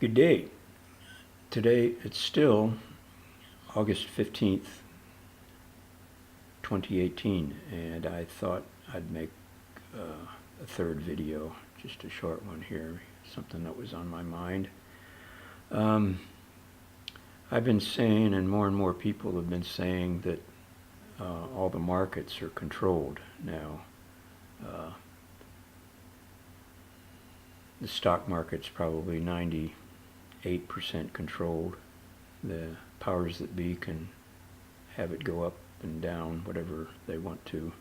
Good day. Today it's still August 15th, 2018, and I thought I'd make a third video, just a short one here, something that was on my mind. I've been saying, and more people have been saying, that all the markets are controlled now. The stock market's probably 98% controlled. The powers that be can have it go up and down, whatever they want to,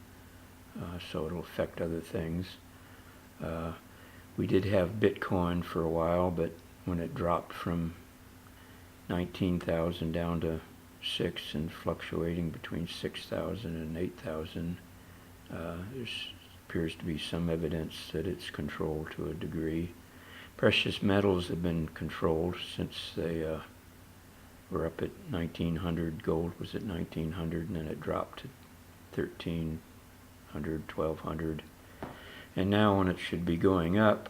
so it'll affect other things. We did have Bitcoin for a while, but when it dropped from 19,000 down to 6 and fluctuating between 6,000 and 8,000, there appears to be some evidence that it's controlled to a degree. Precious metals have been controlled since they were up at 1900. Gold was at 1900, and then it dropped to 1300, 1200. And now when it should be going up,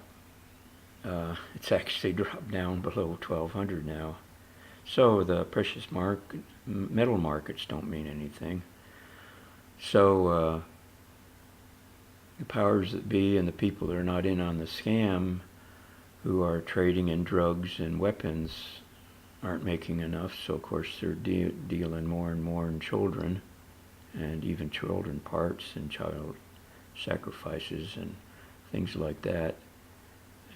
it's actually dropped down below 1200 now. So the precious metal markets don't mean anything. So the powers that be and the people that are not in on the scam, who are trading in drugs and weapons, aren't making enough. So of course they're dealing more and more in children, and even children parts and child sacrifices and things like that.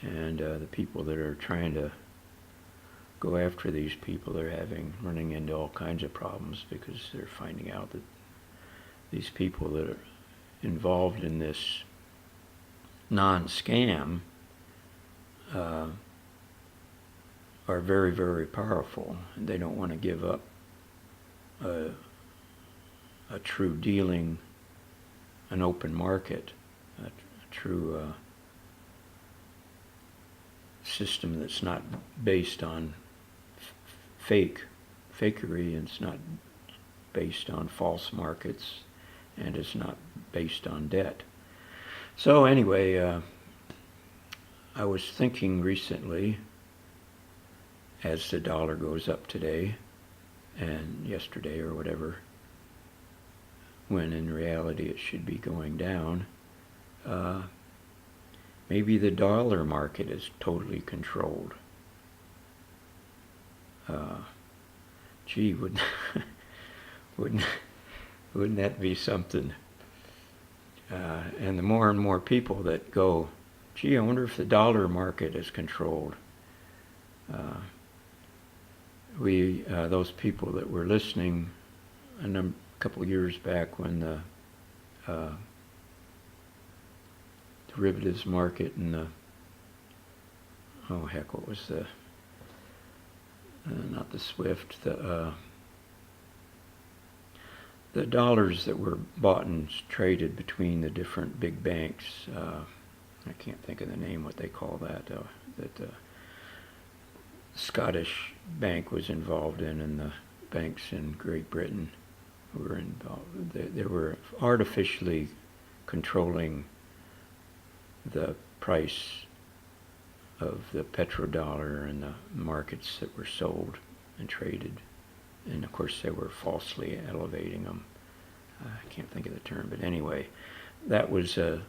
And the people that are trying to go after these people are running into all kinds of problems, because they're finding out that these people that are involved in this non-scam are very, very powerful, and they don't want to give up a true dealing, an open market, a true system that's not based on fakery, and it's not based on false markets, and it's not based on debt. So anyway, I was thinking recently, as the dollar goes up today and yesterday or whatever, when in reality it should be going down, maybe the dollar market is totally controlled. Gee, wouldn't that be something? And the more and more people that go, gee, I wonder if the dollar market is controlled. Those people that were listening a couple of years back when the derivatives market and what was not the SWIFT, the dollars that were bought and traded between the different big banks. I can't think of the name, what they call that the Scottish bank was involved in, and the banks in Great Britain were involved. They were artificially controlling the price of the petrodollar and the markets that were sold and traded. And of course they were falsely elevating them. I can't think of the term, but anyway, that was a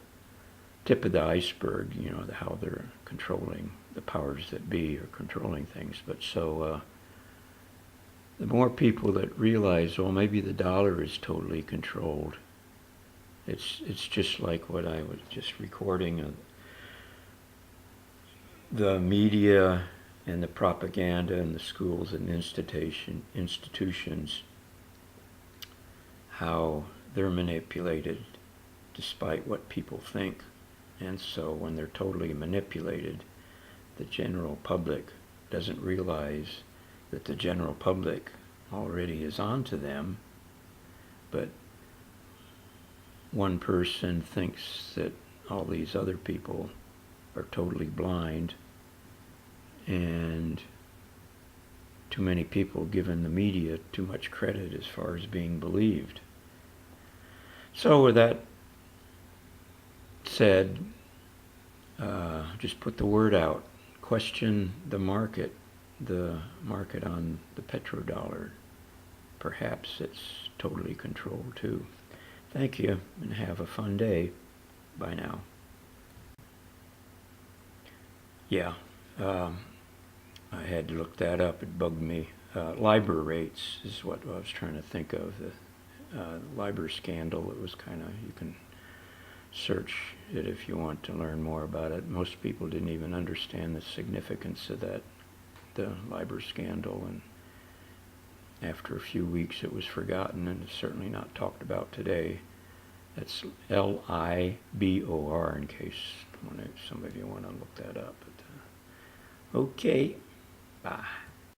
tip of the iceberg, how they're controlling, the powers that be are controlling things. But so the more people that realize, well, maybe the dollar is totally controlled. It's just like what I was just recording, the media and the propaganda and the schools and institutions, how they're manipulated despite what people think. And so when they're totally manipulated, the general public doesn't realize that the general public already is onto them, but one person thinks that all these other people are totally blind, and too many people given the media too much credit as far as being believed. So with that said, just put the word out. question the market on the petrodollar. Perhaps it's totally controlled too. Thank you, and have a fun day. Bye now. Yeah, I had to look that up. It bugged me. LIBOR rates is what I was trying to think of. The LIBOR scandal. It was kind of, you can search it if you want to learn more about it. Most people didn't even understand the significance of that, the LIBOR scandal, and after a few weeks it was forgotten, and it's certainly not talked about today. That's LIBOR, in case some of you want to look that up. But, okay, bye.